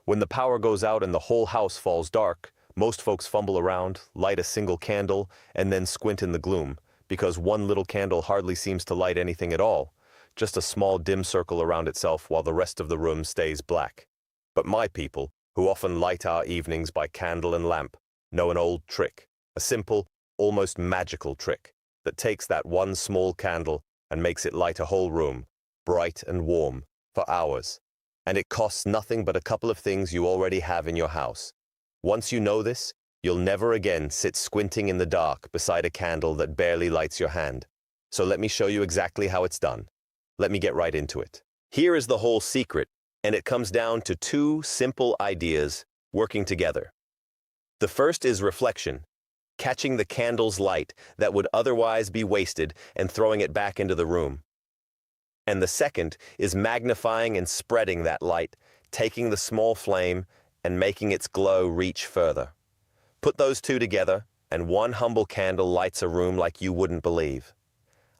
When the power goes out and the whole house falls dark, most folks fumble around, light a single candle, and then squint in the gloom, because one little candle hardly seems to light anything at all, just a small dim circle around itself while the rest of the room stays black. But my people, who often light our evenings by candle and lamp, know an old trick, a simple, almost magical trick, that takes that one small candle and makes it light a whole room, bright and warm, for hours. And it costs nothing but a couple of things you already have in your house. Once you know this, you'll never again sit squinting in the dark beside a candle that barely lights your hand. So let me show you exactly how it's done. Let me get right into it. Here is the whole secret, and it comes down to two simple ideas working together. The first is reflection, catching the candle's light that would otherwise be wasted and throwing it back into the room. And the second is magnifying and spreading that light, taking the small flame and making its glow reach further. Put those two together, and one humble candle lights a room like you wouldn't believe.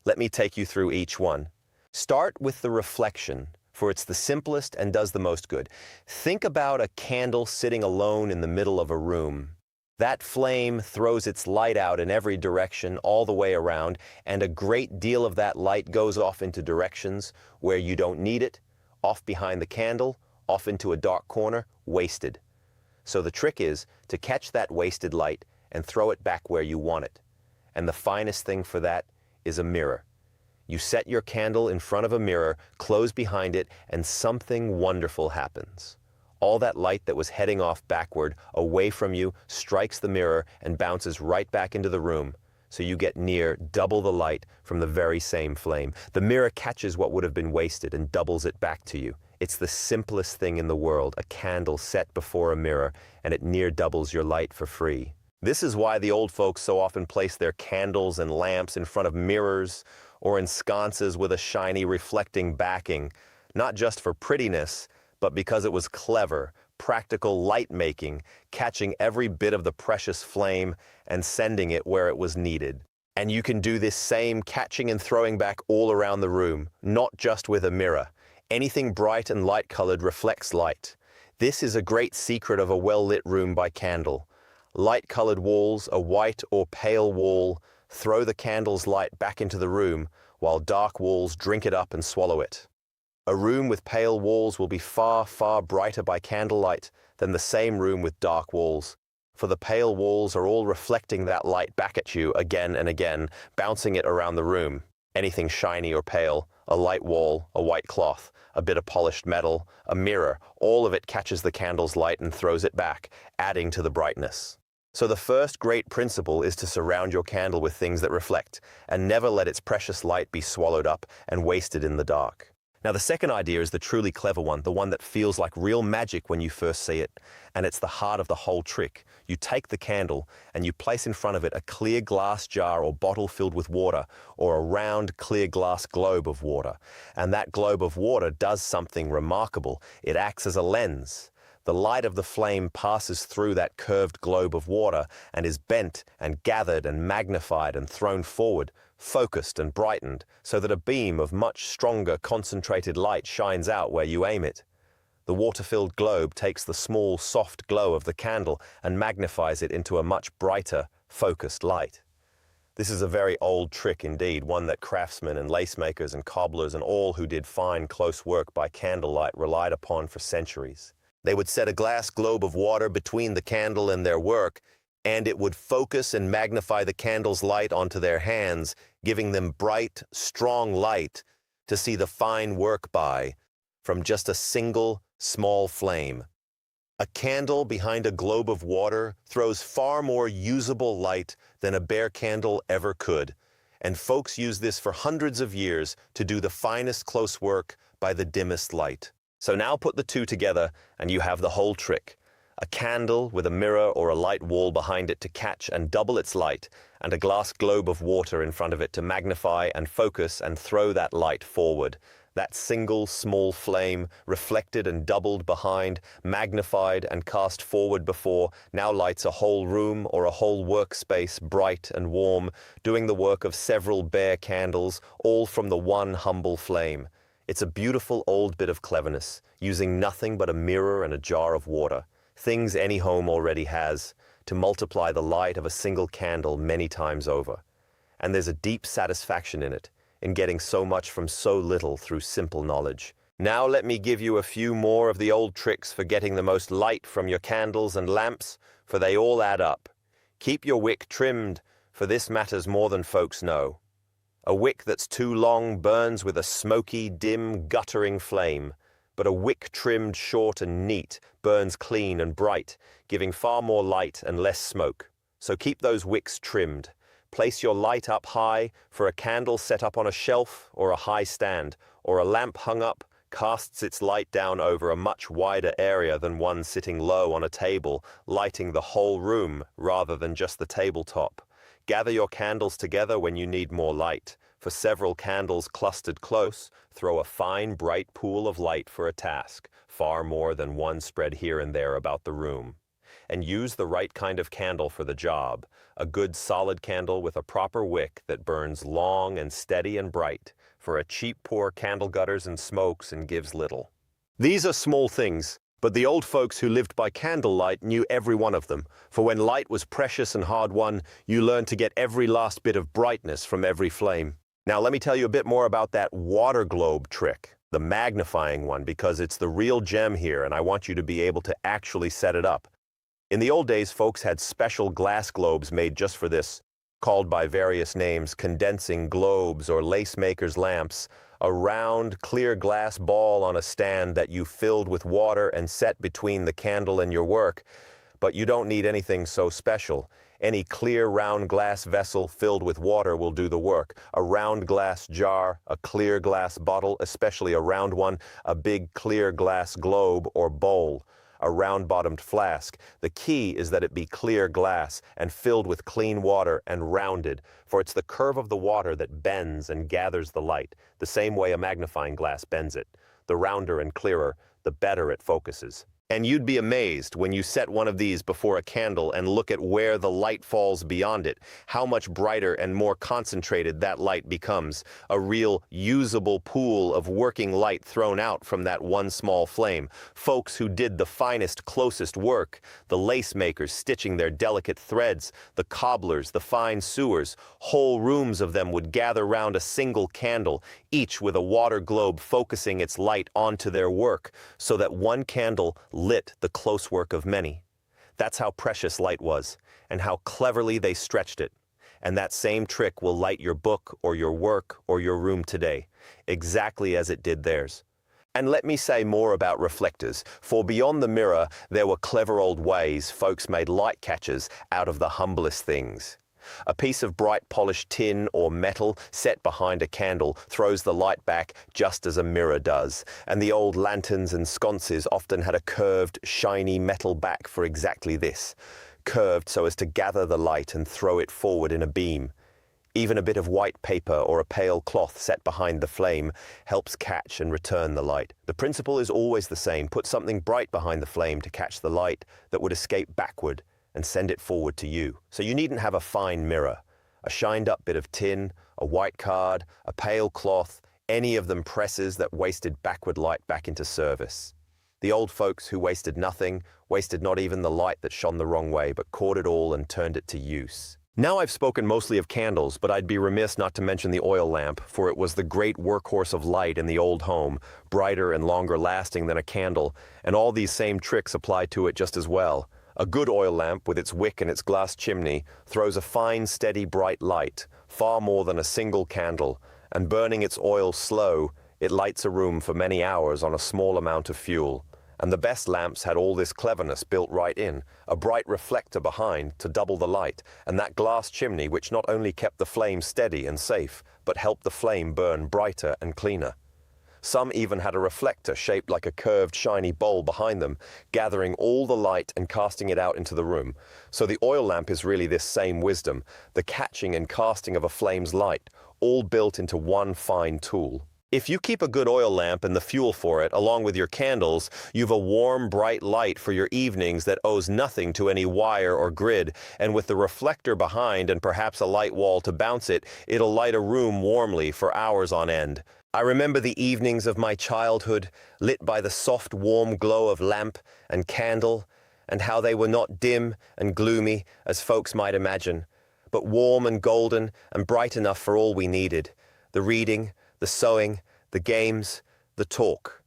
Let me take you through each one. Start with the reflection, for it's the simplest and does the most good. Think about a candle sitting alone in the middle of a room. That flame throws its light out in every direction all the way around, and a great deal of that light goes off into directions where you don't need it, off behind the candle, off into a dark corner, wasted. So the trick is to catch that wasted light and throw it back where you want it. And the finest thing for that is a mirror. You set your candle in front of a mirror, close behind it, and something wonderful happens. All that light that was heading off backward, away from you, strikes the mirror and bounces right back into the room, so you get near double the light from the very same flame. The mirror catches what would have been wasted and doubles it back to you. It's the simplest thing in the world, a candle set before a mirror, and it near doubles your light for free. This is why the old folks so often place their candles and lamps in front of mirrors or in sconces with a shiny reflecting backing, not just for prettiness, but because it was clever, practical light making, catching every bit of the precious flame and sending it where it was needed. And you can do this same catching and throwing back all around the room, not just with a mirror. Anything bright and light-colored reflects light. This is a great secret of a well-lit room by candle. Light-colored walls, a white or pale wall, throw the candle's light back into the room, while dark walls drink it up and swallow it. A room with pale walls will be far, far brighter by candlelight than the same room with dark walls, for the pale walls are all reflecting that light back at you again and again, bouncing it around the room. Anything shiny or pale, a light wall, a white cloth, a bit of polished metal, a mirror, all of it catches the candle's light and throws it back, adding to the brightness. So the first great principle is to surround your candle with things that reflect, and never let its precious light be swallowed up and wasted in the dark. Now the second idea is the truly clever one, the one that feels like real magic when you first see it, and it's the heart of the whole trick. You take the candle and you place in front of it a clear glass jar or bottle filled with water, or a round clear glass globe of water. And that globe of water does something remarkable. It acts as a lens. The light of the flame passes through that curved globe of water and is bent and gathered and magnified and thrown forward, focused and brightened, so that a beam of much stronger concentrated light shines out where you aim it. The water-filled globe takes the small, soft glow of the candle and magnifies it into a much brighter, focused light. This is a very old trick indeed, one that craftsmen and lace makers and cobblers and all who did fine, close work by candlelight relied upon for centuries. They would set a glass globe of water between the candle and their work, and it would focus and magnify the candle's light onto their hands, giving them bright, strong light to see the fine work by, from just a single, small flame. A candle behind a globe of water throws far more usable light than a bare candle ever could, and folks use this for hundreds of years to do the finest close work by the dimmest light. So now put the two together and you have the whole trick. A candle with a mirror or a light wall behind it to catch and double its light, and a glass globe of water in front of it to magnify and focus and throw that light forward. That single small flame, reflected and doubled behind, magnified and cast forward before, now lights a whole room or a whole workspace bright and warm, doing the work of several bare candles, all from the one humble flame. It's a beautiful old bit of cleverness, using nothing but a mirror and a jar of water, things any home already has, to multiply the light of a single candle many times over. And there's a deep satisfaction in it, in getting so much from so little through simple knowledge. Now let me give you a few more of the old tricks for getting the most light from your candles and lamps, for they all add up. Keep your wick trimmed, for this matters more than folks know. A wick that's too long burns with a smoky, dim, guttering flame, but a wick trimmed short and neat burns clean and bright, giving far more light and less smoke. So keep those wicks trimmed. Place your light up high, for a candle set up on a shelf or a high stand, or a lamp hung up, casts its light down over a much wider area than one sitting low on a table, lighting the whole room rather than just the tabletop. Gather your candles together when you need more light. For several candles clustered close, throw a fine, bright pool of light for a task, far more than one spread here and there about the room. And use the right kind of candle for the job, a good solid candle with a proper wick that burns long and steady and bright, for a cheap pour candle gutters and smokes and gives little. These are small things, but the old folks who lived by candlelight knew every one of them, for when light was precious and hard-won, you learned to get every last bit of brightness from every flame. Now let me tell you a bit more about that water globe trick, the magnifying one, because it's the real gem here and I want you to be able to actually set it up. In the old days, folks had special glass globes made just for this, called by various names condensing globes or lace maker's lamps, a round, clear glass ball on a stand that you filled with water and set between the candle and your work. But you don't need anything so special. Any clear round glass vessel filled with water will do the work. A round glass jar, a clear glass bottle, especially a round one, a big clear glass globe or bowl, a round-bottomed flask. The key is that it be clear glass and filled with clean water and rounded, for it's the curve of the water that bends and gathers the light, the same way a magnifying glass bends it. The rounder and clearer, the better it focuses. And you'd be amazed when you set one of these before a candle and look at where the light falls beyond it, how much brighter and more concentrated that light becomes, a real usable pool of working light thrown out from that one small flame. Folks who did the finest, closest work, the lace makers stitching their delicate threads, the cobblers, the fine sewers, whole rooms of them would gather round a single candle, each with a water globe focusing its light onto their work, so that one candle lit the close work of many. That's how precious light was, and how cleverly they stretched it. And that same trick will light your book or your work or your room today, exactly as it did theirs. And let me say more about reflectors, for beyond the mirror there were clever old ways folks made light catchers out of the humblest things. A piece of bright polished tin or metal set behind a candle throws the light back just as a mirror does, and the old lanterns and sconces often had a curved, shiny metal back for exactly this, curved so as to gather the light and throw it forward in a beam. Even a bit of white paper or a pale cloth set behind the flame helps catch and return the light. The principle is always the same. Put something bright behind the flame to catch the light that would escape backward and send it forward to you. So you needn't have a fine mirror, a shined-up bit of tin, a white card, a pale cloth, any of them presses that wasted backward light back into service. The old folks who wasted nothing, wasted not even the light that shone the wrong way, but caught it all and turned it to use. Now I've spoken mostly of candles, but I'd be remiss not to mention the oil lamp, for it was the great workhorse of light in the old home, brighter and longer lasting than a candle, and all these same tricks apply to it just as well. A good oil lamp, with its wick and its glass chimney, throws a fine, steady, bright light, far more than a single candle, and burning its oil slow, it lights a room for many hours on a small amount of fuel. And the best lamps had all this cleverness built right in, a bright reflector behind to double the light, and that glass chimney which not only kept the flame steady and safe, but helped the flame burn brighter and cleaner. Some even had a reflector shaped like a curved, shiny bowl behind them, gathering all the light and casting it out into the room. So the oil lamp is really this same wisdom, the catching and casting of a flame's light, all built into one fine tool. If you keep a good oil lamp and the fuel for it, along with your candles, you've a warm, bright light for your evenings that owes nothing to any wire or grid, and with the reflector behind and perhaps a light wall to bounce it, it'll light a room warmly for hours on end. I remember the evenings of my childhood, lit by the soft, warm glow of lamp and candle, and how they were not dim and gloomy, as folks might imagine, but warm and golden and bright enough for all we needed: the reading, the sewing, the games, the talk.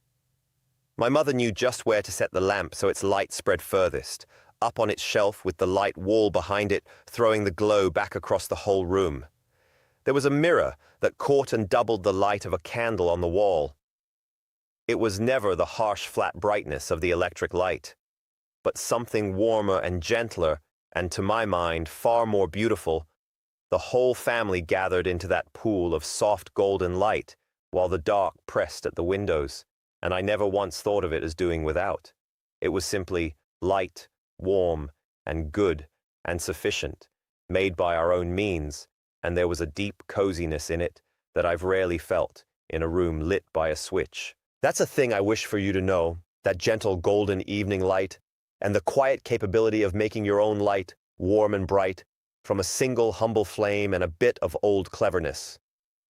My mother knew just where to set the lamp so its light spread furthest, up on its shelf with the light wall behind it, throwing the glow back across the whole room. There was a mirror that caught and doubled the light of a candle on the wall. It was never the harsh, flat brightness of the electric light, but something warmer and gentler, and to my mind, far more beautiful. The whole family gathered into that pool of soft golden light, while the dark pressed at the windows, and I never once thought of it as doing without. It was simply light, warm, and good, and sufficient, made by our own means, and there was a deep coziness in it that I've rarely felt in a room lit by a switch. That's a thing I wish for you to know, that gentle golden evening light, and the quiet capability of making your own light warm and bright from a single humble flame and a bit of old cleverness.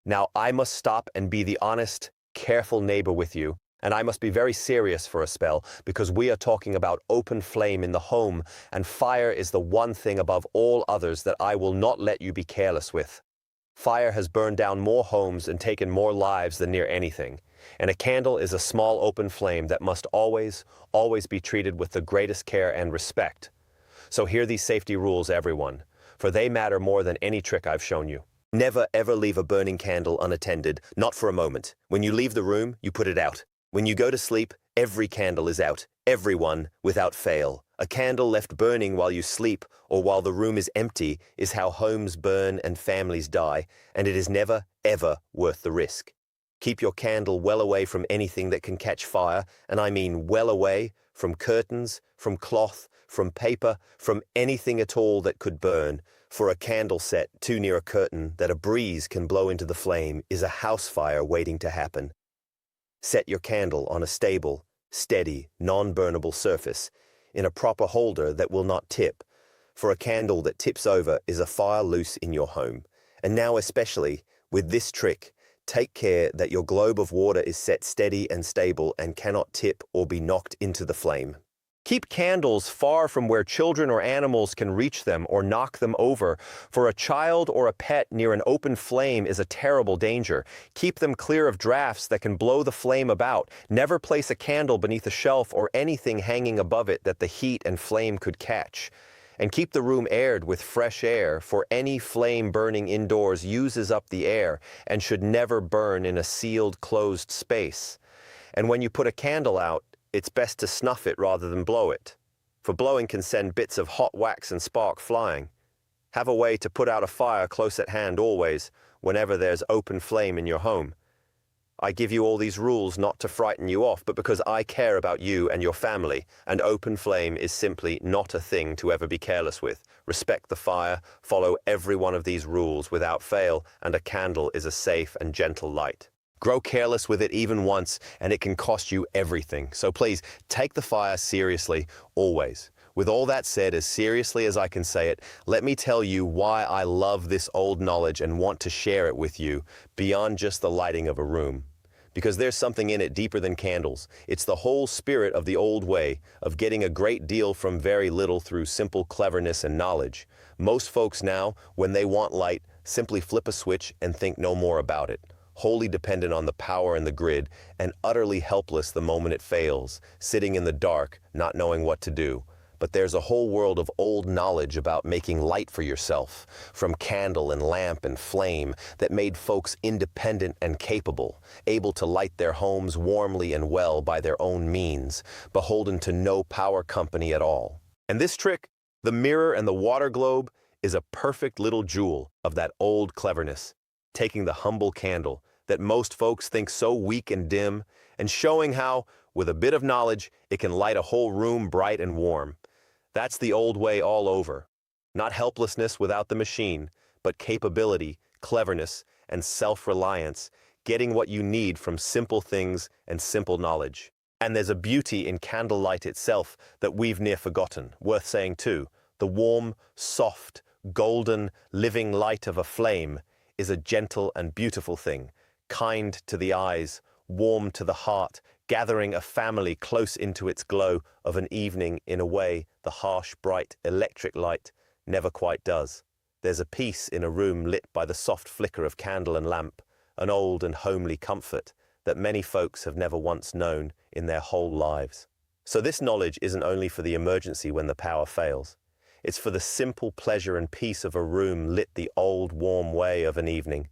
Now I must stop and be the honest, careful neighbor with you, and I must be very serious for a spell, because we are talking about open flame in the home, and fire is the one thing above all others that I will not let you be careless with. Fire has burned down more homes and taken more lives than near anything, and a candle is a small open flame that must always, always be treated with the greatest care and respect. So hear these safety rules, everyone, for they matter more than any trick I've shown you. Never ever leave a burning candle unattended, not for a moment. When you leave the room, you put it out. When you go to sleep, every candle is out, everyone, without fail. A candle left burning while you sleep or while the room is empty is how homes burn and families die, and it is never, ever worth the risk. Keep your candle well away from anything that can catch fire, and I mean well away from curtains, from cloth, from paper, from anything at all that could burn, for a candle set too near a curtain that a breeze can blow into the flame is a house fire waiting to happen. Set your candle on a stable, steady, non-burnable surface, in a proper holder that will not tip, for a candle that tips over is a fire loose in your home. And now especially, with this trick, take care that your globe of water is set steady and stable and cannot tip or be knocked into the flame. Keep candles far from where children or animals can reach them or knock them over, for a child or a pet near an open flame is a terrible danger. Keep them clear of drafts that can blow the flame about. Never place a candle beneath a shelf or anything hanging above it that the heat and flame could catch. And keep the room aired with fresh air, for any flame burning indoors uses up the air and should never burn in a sealed, closed space. And when you put a candle out, it's best to snuff it rather than blow it, for blowing can send bits of hot wax and spark flying. Have a way to put out a fire close at hand always, whenever there's open flame in your home. I give you all these rules not to frighten you off, but because I care about you and your family, and open flame is simply not a thing to ever be careless with. Respect the fire, follow every one of these rules without fail, and a candle is a safe and gentle light. Grow careless with it even once, and it can cost you everything. So please, take the fire seriously, always. With all that said, as seriously as I can say it, let me tell you why I love this old knowledge and want to share it with you, beyond just the lighting of a room. Because there's something in it deeper than candles. It's the whole spirit of the old way, of getting a great deal from very little through simple cleverness and knowledge. Most folks now, when they want light, simply flip a switch and think no more about it, wholly dependent on the power and the grid, and utterly helpless the moment it fails, sitting in the dark, not knowing what to do. But there's a whole world of old knowledge about making light for yourself, from candle and lamp and flame, that made folks independent and capable, able to light their homes warmly and well by their own means, beholden to no power company at all. And this trick, the mirror and the water globe, is a perfect little jewel of that old cleverness, taking the humble candle that most folks think so weak and dim, and showing how, with a bit of knowledge, it can light a whole room bright and warm. That's the old way all over. Not helplessness without the machine, but capability, cleverness, and self-reliance, getting what you need from simple things and simple knowledge. And there's a beauty in candlelight itself that we've near forgotten, worth saying too. The warm, soft, golden, living light of a flame is a gentle and beautiful thing, kind to the eyes, warm to the heart, gathering a family close into its glow of an evening in a way the harsh, bright electric light never quite does. There's a peace in a room lit by the soft flicker of candle and lamp, an old and homely comfort that many folks have never once known in their whole lives. So this knowledge isn't only for the emergency when the power fails. It's for the simple pleasure and peace of a room lit the old, warm way of an evening,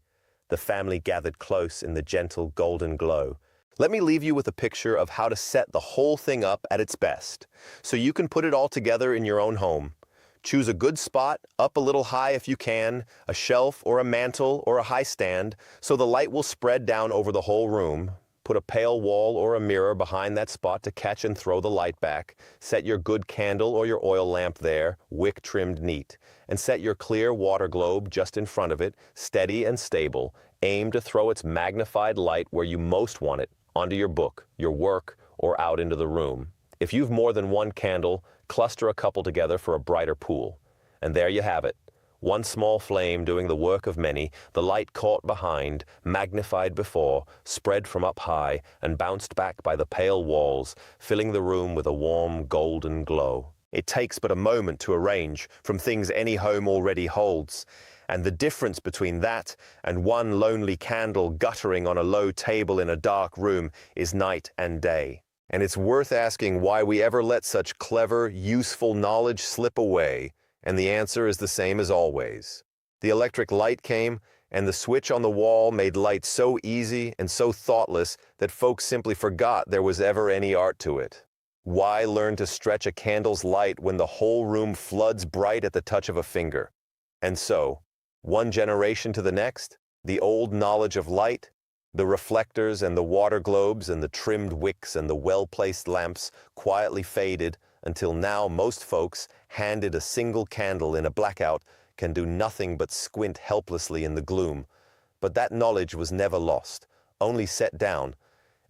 the family gathered close in the gentle golden glow. Let me leave you with a picture of how to set the whole thing up at its best, so you can put it all together in your own home. Choose a good spot, up a little high if you can, a shelf or a mantle or a high stand, so the light will spread down over the whole room. Put a pale wall or a mirror behind that spot to catch and throw the light back. Set your good candle or your oil lamp there, wick trimmed neat. And set your clear water globe just in front of it, steady and stable. Aim to throw its magnified light where you most want it, onto your book, your work, or out into the room. If you've more than one candle, cluster a couple together for a brighter pool. And there you have it. One small flame doing the work of many, the light caught behind, magnified before, spread from up high, and bounced back by the pale walls, filling the room with a warm golden glow. It takes but a moment to arrange from things any home already holds, and the difference between that and one lonely candle guttering on a low table in a dark room is night and day. And it's worth asking why we ever let such clever, useful knowledge slip away. And the answer is the same as always. The electric light came, and the switch on the wall made light so easy and so thoughtless that folks simply forgot there was ever any art to it. Why learn to stretch a candle's light when the whole room floods bright at the touch of a finger? And so, one generation to the next, the old knowledge of light, the reflectors and the water globes and the trimmed wicks and the well-placed lamps quietly faded until now most folks, handed a single candle in a blackout, can do nothing but squint helplessly in the gloom. But that knowledge was never lost, only set down.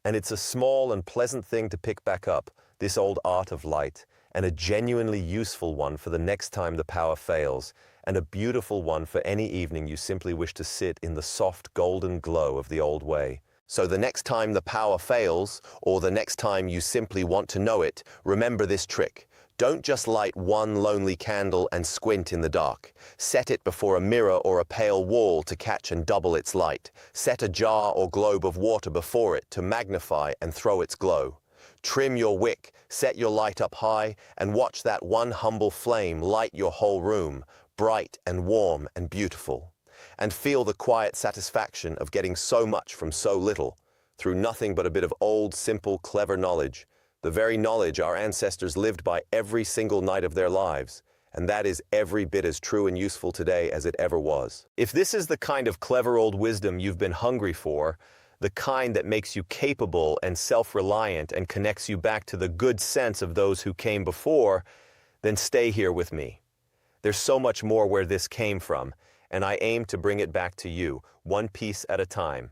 And it's a small and pleasant thing to pick back up, this old art of light, and a genuinely useful one for the next time the power fails, and a beautiful one for any evening you simply wish to sit in the soft golden glow of the old way. So the next time the power fails, or the next time you simply want to know it, remember this trick. Don't just light one lonely candle and squint in the dark. Set it before a mirror or a pale wall to catch and double its light. Set a jar or globe of water before it to magnify and throw its glow. Trim your wick, set your light up high, and watch that one humble flame light your whole room, bright and warm and beautiful. And feel the quiet satisfaction of getting so much from so little, through nothing but a bit of old, simple, clever knowledge, the very knowledge our ancestors lived by every single night of their lives, and that is every bit as true and useful today as it ever was. If this is the kind of clever old wisdom you've been hungry for, the kind that makes you capable and self-reliant and connects you back to the good sense of those who came before, then stay here with me. There's so much more where this came from, and I aim to bring it back to you, one piece at a time.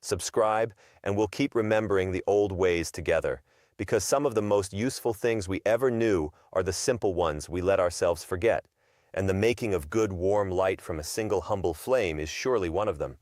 Subscribe, and we'll keep remembering the old ways together, because some of the most useful things we ever knew are the simple ones we let ourselves forget, and the making of good warm light from a single humble flame is surely one of them.